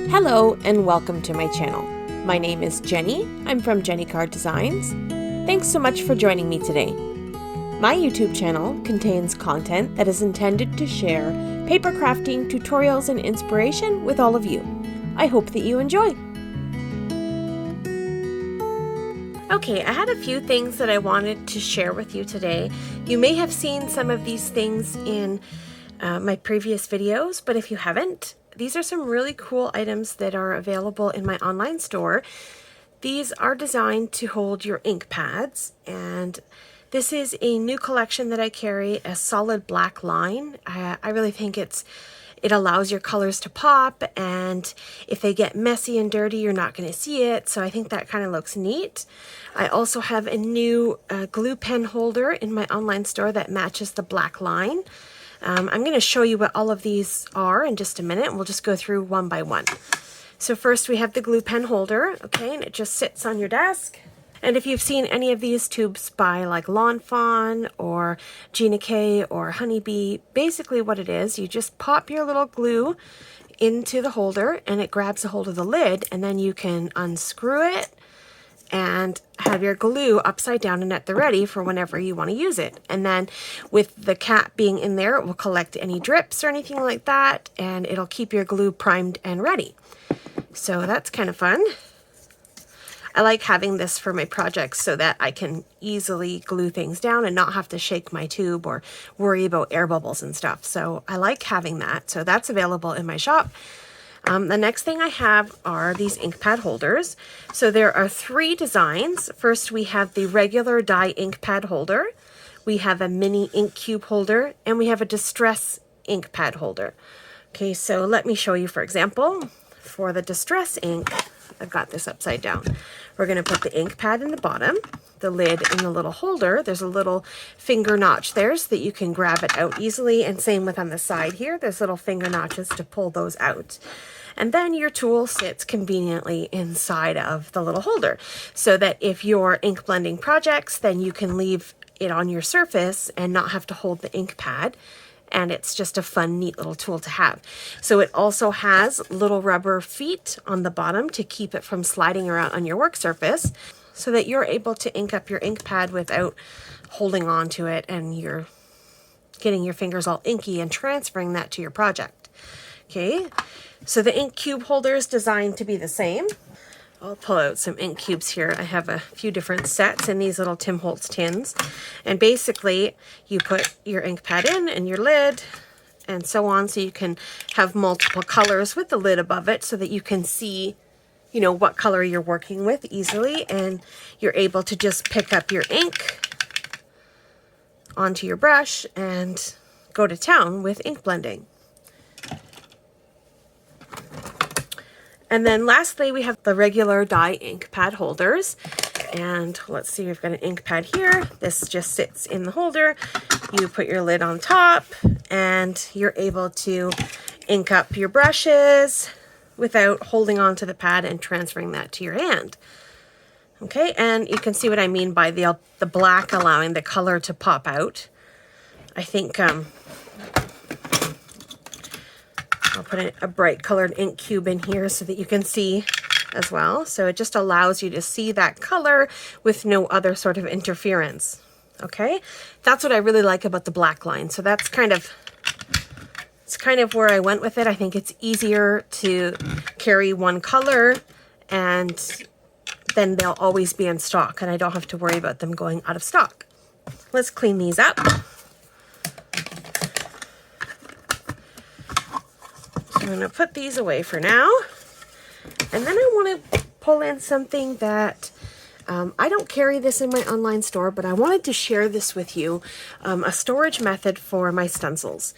Hello and welcome to my channel. My name is Jenny. I'm from jennycarddesigns. Thanks so much for joining me today. My YouTube channel contains content that is intended to share paper crafting tutorials and inspiration with all of you. I hope that you enjoy. Okay, I had a few things that I wanted to share with you today. You may have seen some of these things in my previous videos, but if you haven't, these are some really cool items that are available in my online store. These are designed to hold your ink pads, and this is a new collection that I carry, a solid black line. I really think it allows your colors to pop, and if they get messy and dirty, you're not going to see it, so I think that kind of looks neat. I also have a new glue pen holder in my online store that matches the black line. I'm going to show you what all of these are in just a minute, and we'll just go through one by one. So first we have the glue pen holder, okay, and it just sits on your desk. And if you've seen any of these tubes by like Lawn Fawn or Gina K or Honeybee, basically what it is, you just pop your little glue into the holder and it grabs a hold of the lid, and then you can unscrew it and have your glue upside down and at the ready for whenever you want to use it. And then with the cap being in there, it will collect any drips or anything like that, and it'll keep your glue primed and ready. So that's kind of fun. I like having this for my projects so that I can easily glue things down and not have to shake my tube or worry about air bubbles and stuff. So I like having that. So that's available in my shop. The next thing I have are these ink pad holders. So there are three designs. First, we have the regular die ink pad holder. We have a mini ink cube holder, and we have a distress ink pad holder. Okay, so let me show you, for example, for the distress ink, I've got this upside down. We're going to put the ink pad in the bottom, the lid in the little holder. There's a little finger notch there so that you can grab it out easily, and same with on the side here. There's little finger notches to pull those out. And then your tool sits conveniently inside of the little holder so that if you're ink blending projects, then you can leave it on your surface and not have to hold the ink pad. And it's just a fun, neat little tool to have. So it also has little rubber feet on the bottom to keep it from sliding around on your work surface so that you're able to ink up your ink pad without holding on to it and you're getting your fingers all inky and transferring that to your project. Okay, so the ink cube holder is designed to be the same. I'll pull out some ink cubes here. I have a few different sets in these little Tim Holtz tins. And basically, you put your ink pad in and your lid and so on, so you can have multiple colors with the lid above it so that you can see, you know, what color you're working with easily, and you're able to just pick up your ink onto your brush and go to town with ink blending. And then lastly, we have the regular die ink pad holders. And let's see, we've got an ink pad here. This just sits in the holder. You put your lid on top and you're able to ink up your brushes without holding on to the pad and transferring that to your hand. Okay, and you can see what I mean by the black allowing the color to pop out. I think I'll put a bright colored ink cube in here so that you can see as well. So it just allows you to see that color with no other sort of interference. Okay, that's what I really like about the black line. So that's kind of where I went with it. I think it's easier to carry one color, and then they'll always be in stock, and I don't have to worry about them going out of stock. Let's clean these up. I'm going to put these away for now, and then I want to pull in something that I don't carry this in my online store, but I wanted to share this with you, a storage method for my stencils.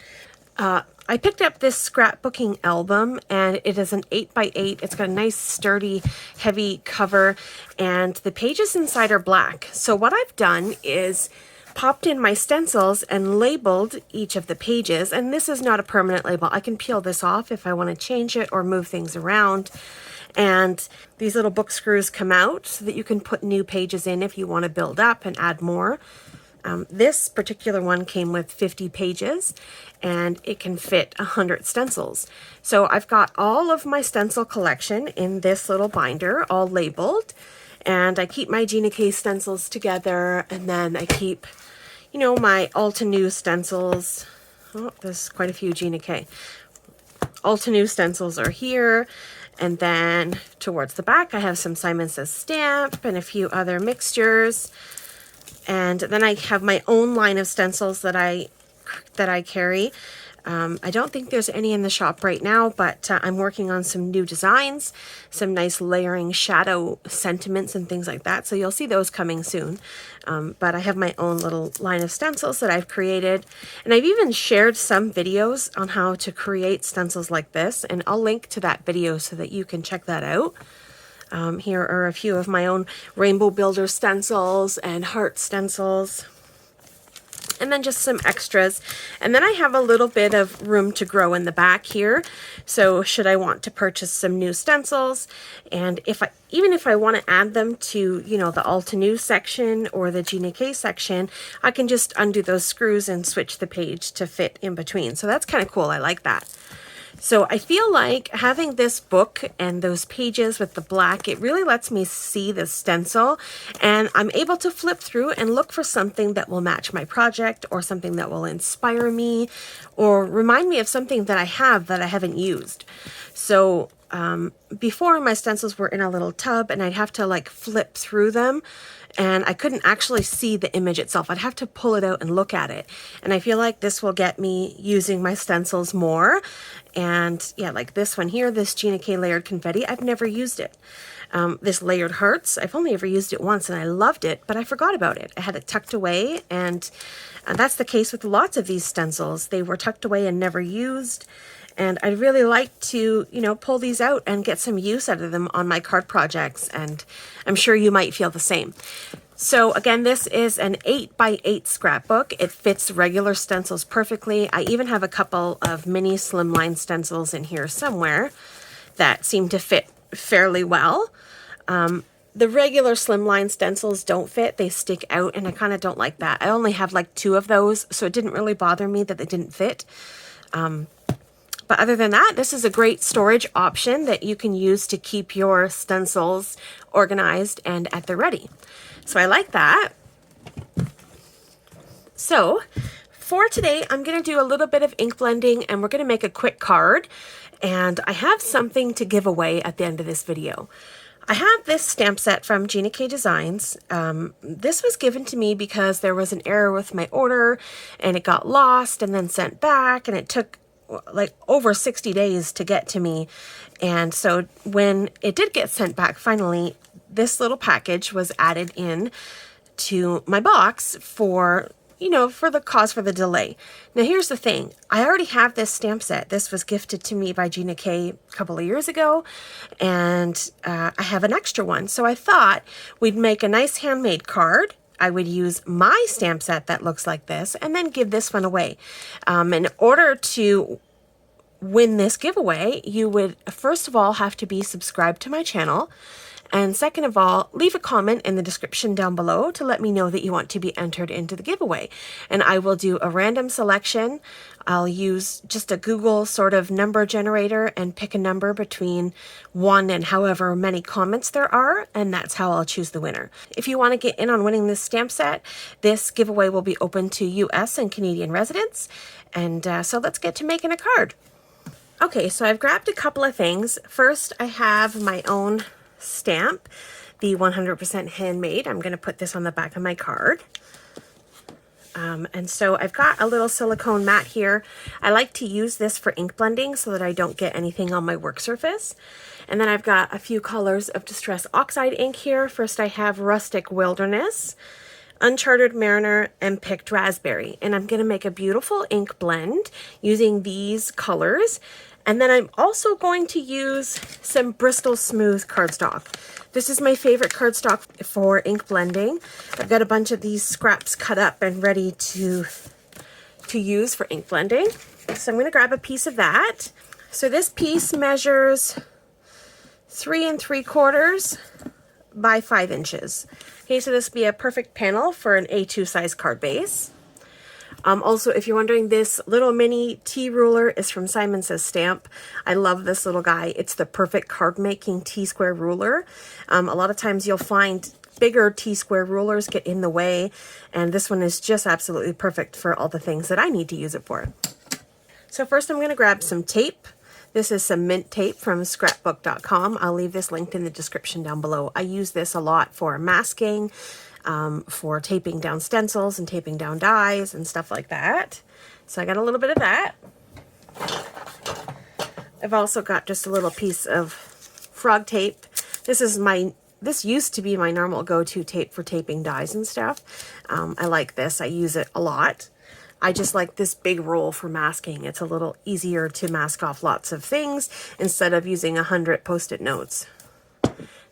I picked up this scrapbooking album, and it is an 8x8. It's got a nice sturdy heavy cover, and the pages inside are black. So what I've done is popped in my stencils and labeled each of the pages, and this is not a permanent label. I can peel this off if I want to change it or move things around, and these little book screws come out so that you can put new pages in if you want to build up and add more. This particular one came with 50 pages and it can fit 100 stencils. So I've got all of my stencil collection in this little binder, all labeled, and I keep my Gina K stencils together, and then I keep, you know, my Alta New stencils. Oh, there's quite a few Gina K. Alta New stencils are here, and then towards the back I have some Simon Says Stamp and a few other mixtures. And then I have my own line of stencils that I carry. I don't think there's any in the shop right now, but I'm working on some new designs, some nice layering shadow sentiments and things like that. So you'll see those coming soon. But I have my own little line of stencils that I've created. And I've even shared some videos on how to create stencils like this. And I'll link to that video so that you can check that out. Here are a few of my own Rainbow Builder stencils and heart stencils. And then just some extras. And then I have a little bit of room to grow in the back here. So should I want to purchase some new stencils, and even if I want to add them to, you know, the Alta New section or the Gina K section, I can just undo those screws and switch the page to fit in between. So that's kind of cool. I like that. So I feel like having this book and those pages with the black, it really lets me see the stencil, and I'm able to flip through and look for something that will match my project, or something that will inspire me or remind me of something that I haven't used. So before, my stencils were in a little tub and I'd have to like flip through them, and I couldn't actually see the image itself. I'd have to pull it out and look at it. And I feel like this will get me using my stencils more. And yeah, like this one here, this Gina K Layered Confetti, I've never used it. This Layered Hearts, I've only ever used it once and I loved it, but I forgot about it. I had it tucked away, and that's the case with lots of these stencils. They were tucked away and never used. And I'd really like to, you know, pull these out and get some use out of them on my card projects. And I'm sure you might feel the same. So again, this is an 8x8 scrapbook. It fits regular stencils perfectly. I even have a couple of mini slimline stencils in here somewhere that seem to fit fairly well. The regular slimline stencils don't fit. They stick out, and I kind of don't like that. I only have like 2 of those, so it didn't really bother me that they didn't fit. But other than that, this is a great storage option that you can use to keep your stencils organized and at the ready. So I like that. So for today, I'm going to do a little bit of ink blending, and we're going to make a quick card. And I have something to give away at the end of this video. I have this stamp set from jennycarddesigns. This was given to me because there was an error with my order, and it got lost and then sent back, and it took like over 60 days to get to me. And so when it did get sent back, finally, this little package was added in to my box for, you know, for the delay. Now here's the thing. I already have this stamp set. This was gifted to me by Gina K a couple of years ago, and I have an extra one. So I thought we'd make a nice handmade card. I would use my stamp set that looks like this and then give this one away. In order to win this giveaway, you would first of all have to be subscribed to my channel. And second of all, leave a comment in the description down below to let me know that you want to be entered into the giveaway. And I will do a random selection. I'll use just a Google sort of number generator and pick a number between 1 and however many comments there are, and that's how I'll choose the winner. If you want to get in on winning this stamp set, this giveaway will be open to US and Canadian residents. And so let's get to making a card. Okay, so I've grabbed a couple of things. First, I have my own stamp, the 100% handmade. I'm going to put this on the back of my card. And so I've got a little silicone mat here. I like to use this for ink blending so that I don't get anything on my work surface. And then I've got a few colors of Distress Oxide ink here. First I have Rustic Wilderness, Uncharted Mariner, and Picked Raspberry. And I'm going to make a beautiful ink blend using these colors. And then I'm also going to use some Bristol Smooth cardstock. This is my favorite cardstock for ink blending. I've got a bunch of these scraps cut up and ready to use for ink blending. So I'm going to grab a piece of that. So this piece measures 3 3/4 by 5 inches. Okay, so this would be a perfect panel for an A2 size card base. Also, if you're wondering, this little mini T ruler is from Simon Says Stamp. I love this little guy. It's the perfect card making T-square ruler. A lot of times you'll find bigger T-square rulers get in the way, and this one is just absolutely perfect for all the things that I need to use it for. So first I'm going to grab some tape. This is some mint tape from scrapbook.com. I'll leave this linked in the description down below. I use this a lot for masking, for taping down stencils and taping down dies and stuff like that. So I got a little bit of that. I've also got just a little piece of frog tape. This used to be my normal go-to tape for taping dies and stuff. I like this. I use it a lot. I just like this big roll for masking. It's a little easier to mask off lots of things instead of using 100 post-it notes.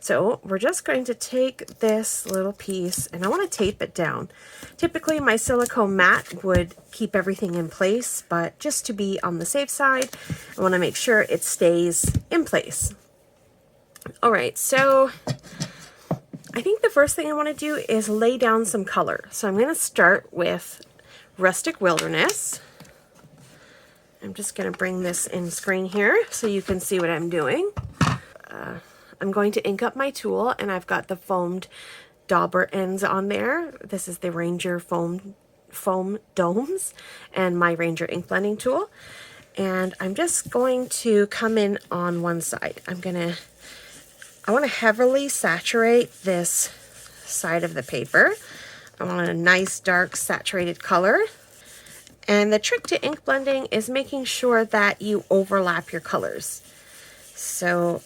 So we're just going to take this little piece and I want to tape it down. Typically my silicone mat would keep everything in place, but just to be on the safe side, I want to make sure it stays in place. All right, so I think the first thing I want to do is lay down some color. So I'm going to start with Rustic Wilderness. I'm just going to bring this in screen here so you can see what I'm doing. I'm going to ink up my tool, and I've got the foamed dauber ends on there. This is the Ranger foam domes and my Ranger ink blending tool. And I'm just going to come in on one side. I want to heavily saturate this side of the paper. I want a nice dark saturated color. And the trick to ink blending is making sure that you overlap your colors. So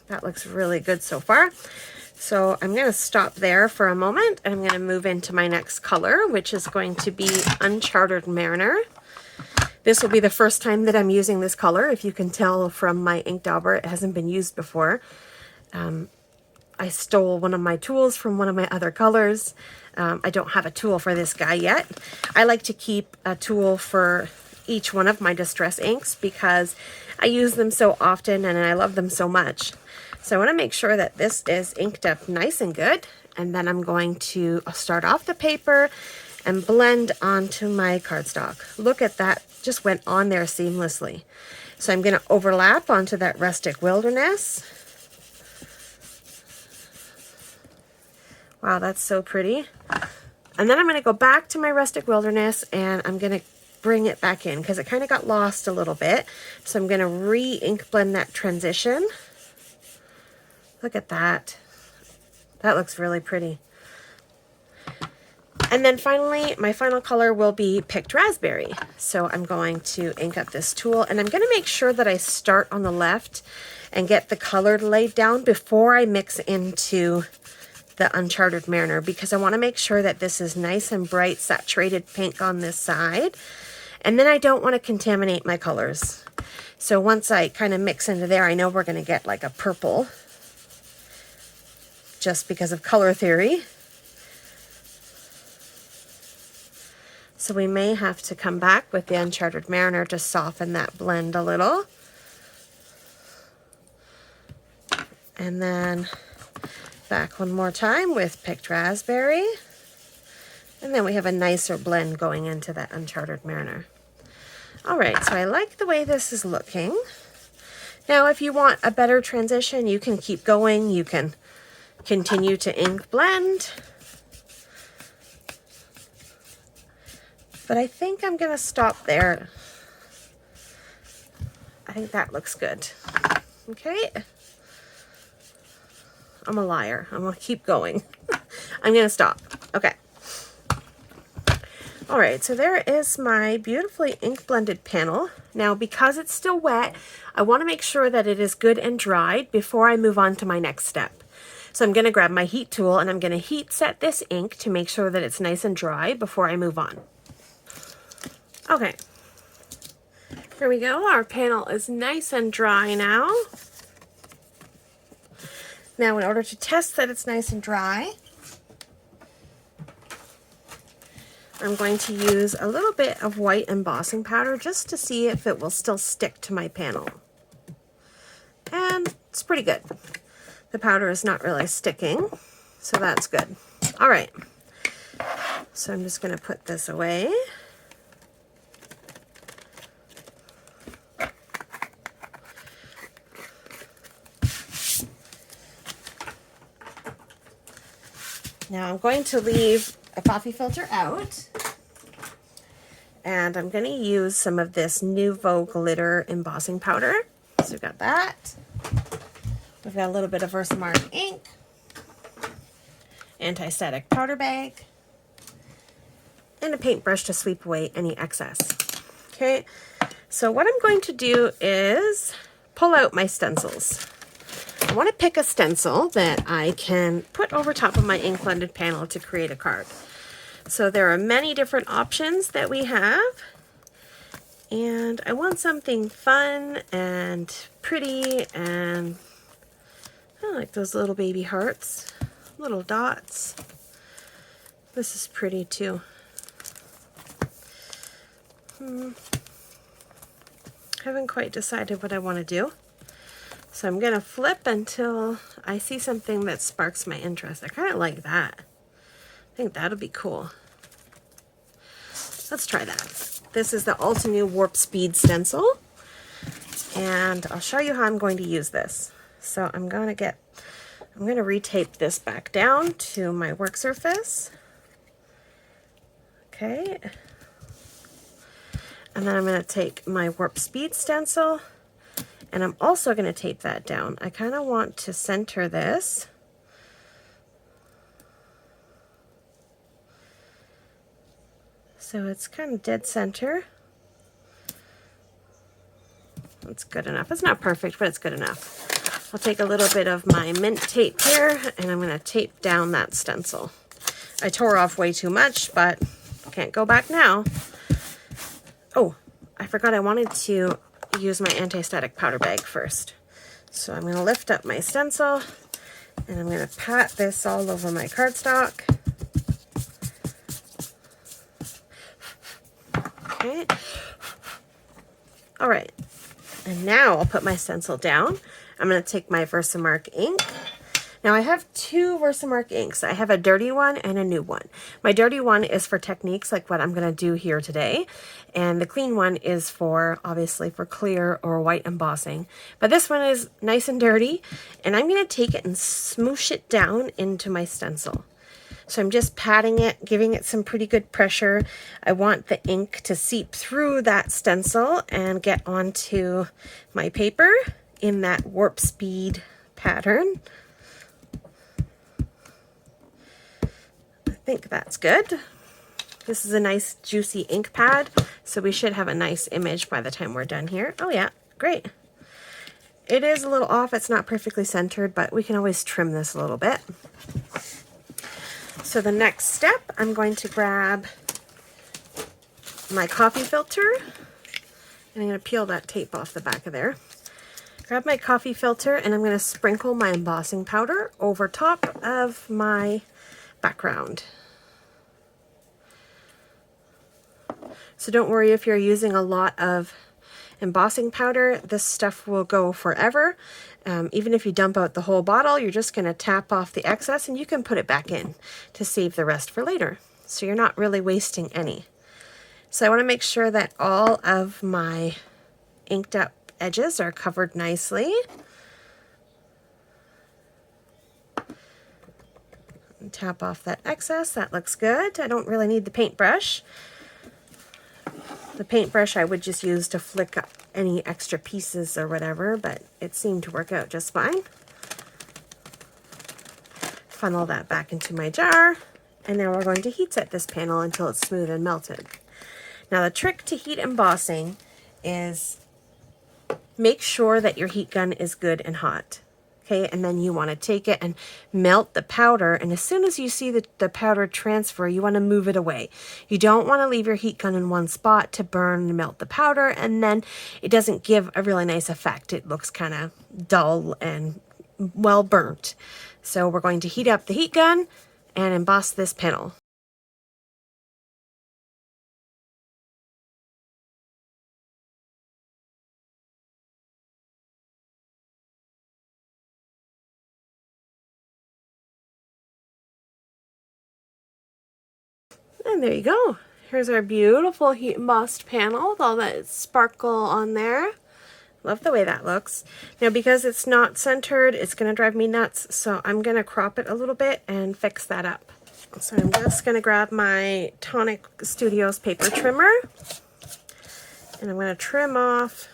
that looks really good so far. So I'm going to stop there for a moment and I'm going to move into my next color, which is going to be Uncharted Mariner. This will be the first time that I'm using this color. If you can tell from my ink dauber, it hasn't been used before. I stole one of my tools from one of my other colors. I don't have a tool for this guy yet. I like to keep a tool for each one of my distress inks because I use them so often and I love them so much. So I want to make sure that this is inked up nice and good. And then I'm going to start off the paper and blend onto my cardstock. Look at that, just went on there seamlessly. So I'm going to overlap onto that Rustic Wilderness. Wow, that's so pretty. And then I'm going to go back to my Rustic Wilderness and I'm going to bring it back in because it kind of got lost a little bit. So I'm going to re-ink blend that transition. Look at that. That looks really pretty. And then finally, my final color will be Picked Raspberry. So I'm going to ink up this tool and I'm going to make sure that I start on the left and get the color laid down before I mix into the Uncharted Mariner because I want to make sure that this is nice and bright saturated pink on this side. And then I don't want to contaminate my colors. So once I kind of mix into there, I know we're going to get like a purple just because of color theory. So we may have to come back with the Uncharted Mariner to soften that blend a little. And then back one more time with Picked Raspberry. And then we have a nicer blend going into that Uncharted Mariner. All right, so I like the way this is looking. Now, if you want a better transition, you can keep going. You can continue to ink blend. But I think I'm going to stop there. I think that looks good. Okay. I'm a liar. I'm going to keep going. I'm going to stop. Okay. All right, so there is my beautifully ink blended panel. Now, because it's still wet, I want to make sure that it is good and dried before I move on to my next step. So I'm going to grab my heat tool and I'm going to heat set this ink to make sure that it's nice and dry before I move on. Okay, here we go. Our panel is nice and dry now. Now, in order to test that it's nice and dry, I'm going to use a little bit of white embossing powder just to see if it will still stick to my panel. And it's pretty good. The powder is not really sticking, So that's good. All right. So I'm just going to put this away. Now I'm going to leave a coffee filter out. And I'm going to use some of this Nouveau glitter embossing powder. So we've got that. We've got a little bit of Versamark ink, anti-static powder bag, and a paintbrush to sweep away any excess. Okay, so what I'm going to do is pull out my stencils. I want to pick a stencil that I can put over top of my ink blended panel to create a card. So there are many different options that we have, and I want something fun and pretty, and I like those little baby hearts, little dots. This is pretty too. Haven't quite decided what I want to do. So I'm going to flip until I see something that sparks my interest. I kind of like that. I think that'll be cool. Let's try that. This is the Ulta Warp Speed stencil, and I'll show you how I'm going to use this. So I'm going to retape this back down to my work surface. Okay. And then I'm going to take my Warp Speed stencil, and I'm also going to tape that down. I kind of want to center this. So it's kind of dead center. That's good enough. It's not perfect, but it's good enough. I'll take a little bit of my mint tape here, and I'm going to tape down that stencil. I tore off way too much, but can't go back now. Oh, I forgot I wanted to use my anti-static powder bag first. So I'm going to lift up my stencil, and I'm going to pat this all over my cardstock. Okay. All right. And now I'll put my stencil down. I'm going to take my Versamark ink. Now I have two Versamark inks. I have a dirty one and a new one. My dirty one is for techniques like what I'm going to do here today. And the clean one is for, obviously, for clear or white embossing. But this one is nice and dirty. And I'm going to take it and smoosh it down into my stencil. So I'm just patting it, giving it some pretty good pressure. I want the ink to seep through that stencil and get onto my paper in that Warp Speed pattern. I think that's good. This is a nice juicy ink pad, so we should have a nice image by the time we're done here. Oh yeah, great. It is a little off, it's not perfectly centered, but we can always trim this a little bit. So the next step, I'm going to grab my coffee filter, and I'm going to peel that tape off the back of there. Grab my coffee filter, and I'm going to sprinkle my embossing powder over top of my background. So don't worry if you're using a lot of embossing powder, this stuff will go forever. Even if you dump out the whole bottle, you're just going to tap off the excess and you can put it back in to save the rest for later. So you're not really wasting any. So I want to make sure that all of my inked up edges are covered nicely. And tap off that excess. That looks good. I don't really need the paintbrush. The paintbrush I would just use to flick up any extra pieces or whatever, but it seemed to work out just fine. Funnel that back into my jar, and now we're going to heat set this panel until it's smooth and melted. Now the trick to heat embossing is make sure that your heat gun is good and hot. Okay, and then you want to take it and melt the powder, and as soon as you see the powder transfer, you want to move it away. You don't want to leave your heat gun in one spot to burn and melt the powder, and then it doesn't give a really nice effect. It looks kind of dull and well burnt. So we're going to heat up the heat gun and emboss this panel. And there you go. Here's our beautiful heat embossed panel with all that sparkle on there. Love the way that looks. Now, because it's not centered, it's going to drive me nuts, so I'm going to crop it a little bit and fix that up. So I'm just going to grab my Tonic Studios paper trimmer, and I'm going to trim off,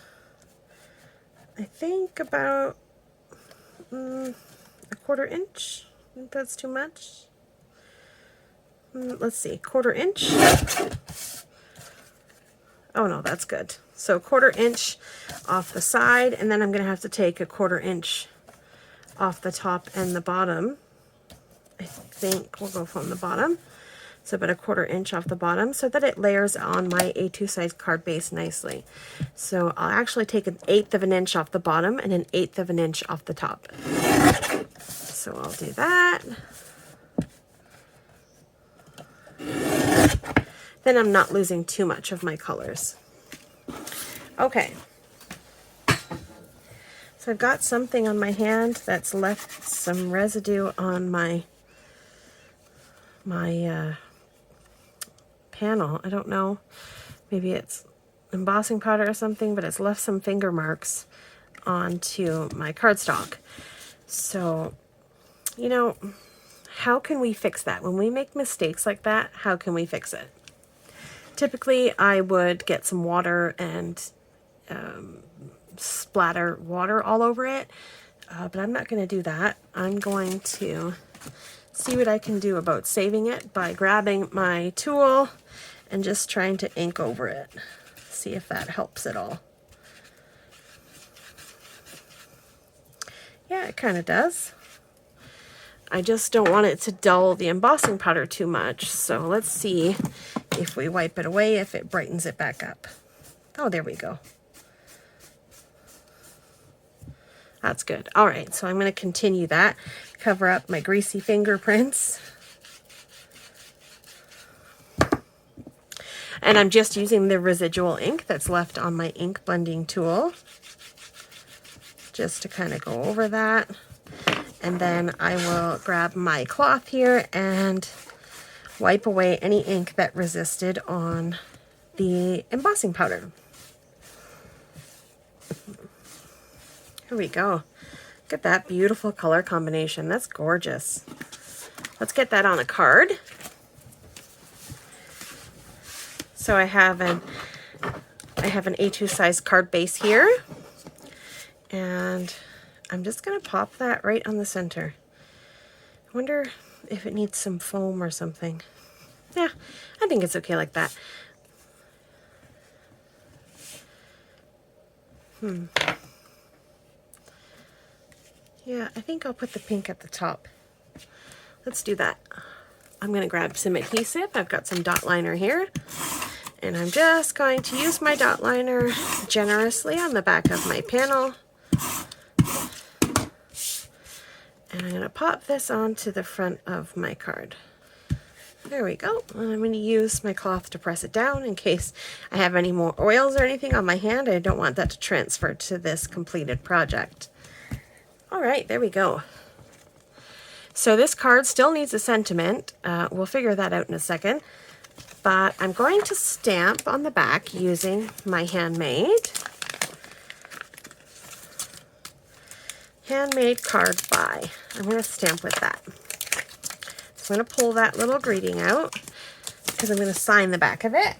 I think about a 1/4 inch. I think that's too much. Let's see, 1/4 inch. Oh no, that's good. So 1/4 inch off the side, and then I'm going to have to take a 1/4 inch off the top and the bottom. I think we'll go from the bottom. So about a 1/4 inch off the bottom so that it layers on my A2 size card base nicely. So I'll actually take 1/8 of an inch off the bottom and 1/8 of an inch off the top. So I'll do that. Then I'm not losing too much of my colors. Okay. So I've got something on my hand that's left some residue on my panel. I don't know. Maybe it's embossing powder or something, but it's left some finger marks onto my cardstock. So, you know, how can we fix that? When we make mistakes like that, how can we fix it? Typically, I would get some water and splatter water all over it, but I'm not going to do that. I'm going to see what I can do about saving it by grabbing my tool and just trying to ink over it. See if that helps at all. Yeah, it kind of does. I just don't want it to dull the embossing powder too much. So let's see if we wipe it away, if it brightens it back up. Oh, there we go. That's good. All right, so I'm going to continue that. Cover up my greasy fingerprints. And I'm just using the residual ink that's left on my ink blending tool, just to kind of go over that. And then I will grab my cloth here and wipe away any ink that resisted on the embossing powder. Here we go. Look at that beautiful color combination. That's gorgeous. Let's get that on a card. So I have an A2 size card base here, and I'm just going to pop that right on the center. I wonder if it needs some foam or something. Yeah, I think it's okay like that. Yeah, I think I'll put the pink at the top. Let's do that. I'm going to grab some adhesive. I've got some dot liner here. And I'm just going to use my dot liner generously on the back of my panel. And I'm going to pop this onto the front of my card. There we go. And I'm going to use my cloth to press it down in case I have any more oils or anything on my hand. I don't want that to transfer to this completed project. All right, there we go. So this card still needs a sentiment. We'll figure that out in a second. But I'm going to stamp on the back using my handmade card by. I'm going to stamp with that. So I'm going to pull that little greeting out because I'm going to sign the back of it.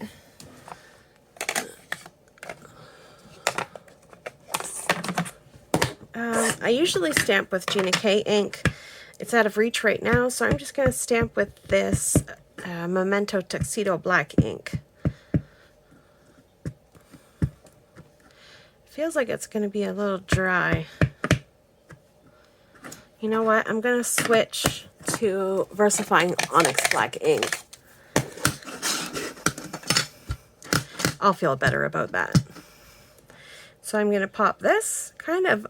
I usually stamp with Gina K ink. It's out of reach right now, so I'm just going to stamp with this Memento Tuxedo black ink. Feels like it's going to be a little dry. You know what? I'm going to switch to VersaFine Onyx black ink. I'll feel better about that. So I'm going to pop this kind of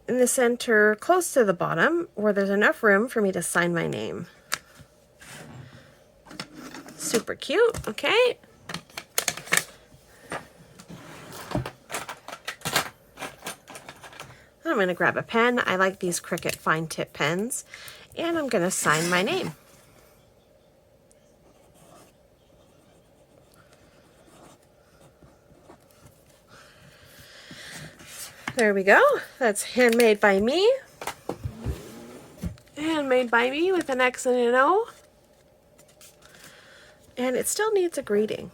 in the center, close to the bottom, where there's enough room for me to sign my name. Super cute, okay? I'm going to grab a pen. I like these Cricut fine tip pens, and I'm going to sign my name. There we go. That's handmade by me. Handmade by me with an X and an O. And it still needs a greeting.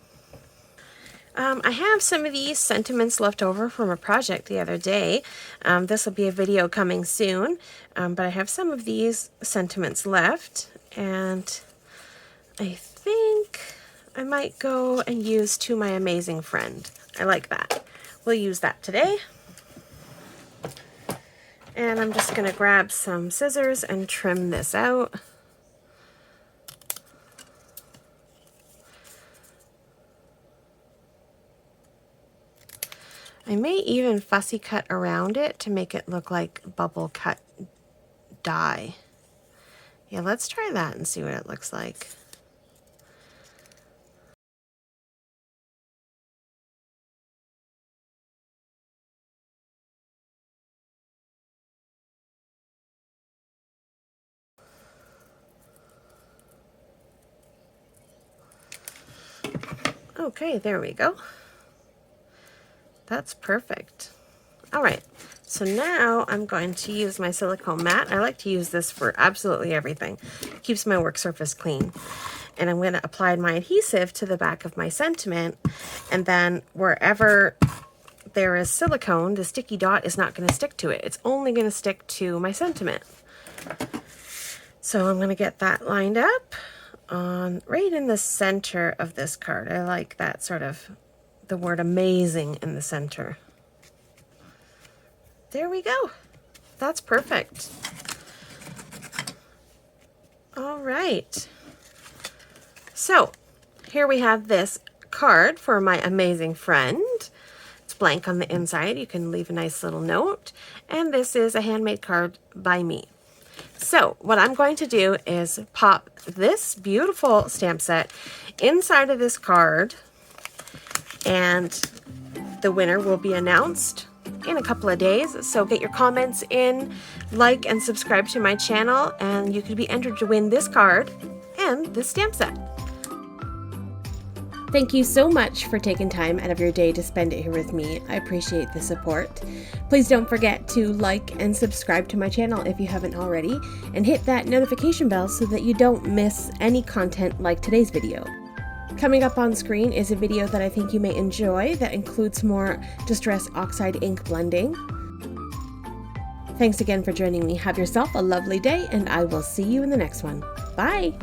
I have some of these sentiments left over from a project the other day. This will be a video coming soon, but I have some of these sentiments left, and I think I might go and use To My Amazing Friend. I like that. We'll use that today. And I'm just going to grab some scissors and trim this out. I may even fussy cut around it to make it look like bubble cut die. Yeah, let's try that and see what it looks like. Okay, there we go. That's perfect. All right, so now I'm going to use my silicone mat. I like to use this for absolutely everything. It keeps my work surface clean. And I'm going to apply my adhesive to the back of my sentiment, and then wherever there is silicone, the sticky dot is not going to stick to it. It's only going to stick to my sentiment. So I'm going to get that lined up on right in the center of this card. I like that sort of the word amazing in the center. There we go. That's perfect. All right. So here we have this card for my amazing friend. It's blank on the inside. You can leave a nice little note. And this is a handmade card by me. So what I'm going to do is pop this beautiful stamp set inside of this card, and the winner will be announced in a couple of days. So get your comments in, like and subscribe to my channel, and you could be entered to win this card and this stamp set. Thank you so much for taking time out of your day to spend it here with me. I appreciate the support. Please don't forget to like and subscribe to my channel if you haven't already, and hit that notification bell so that you don't miss any content like today's video. Coming up on screen is a video that I think you may enjoy that includes more Distress Oxide ink blending. Thanks again for joining me. Have yourself a lovely day, and I will see you in the next one. Bye!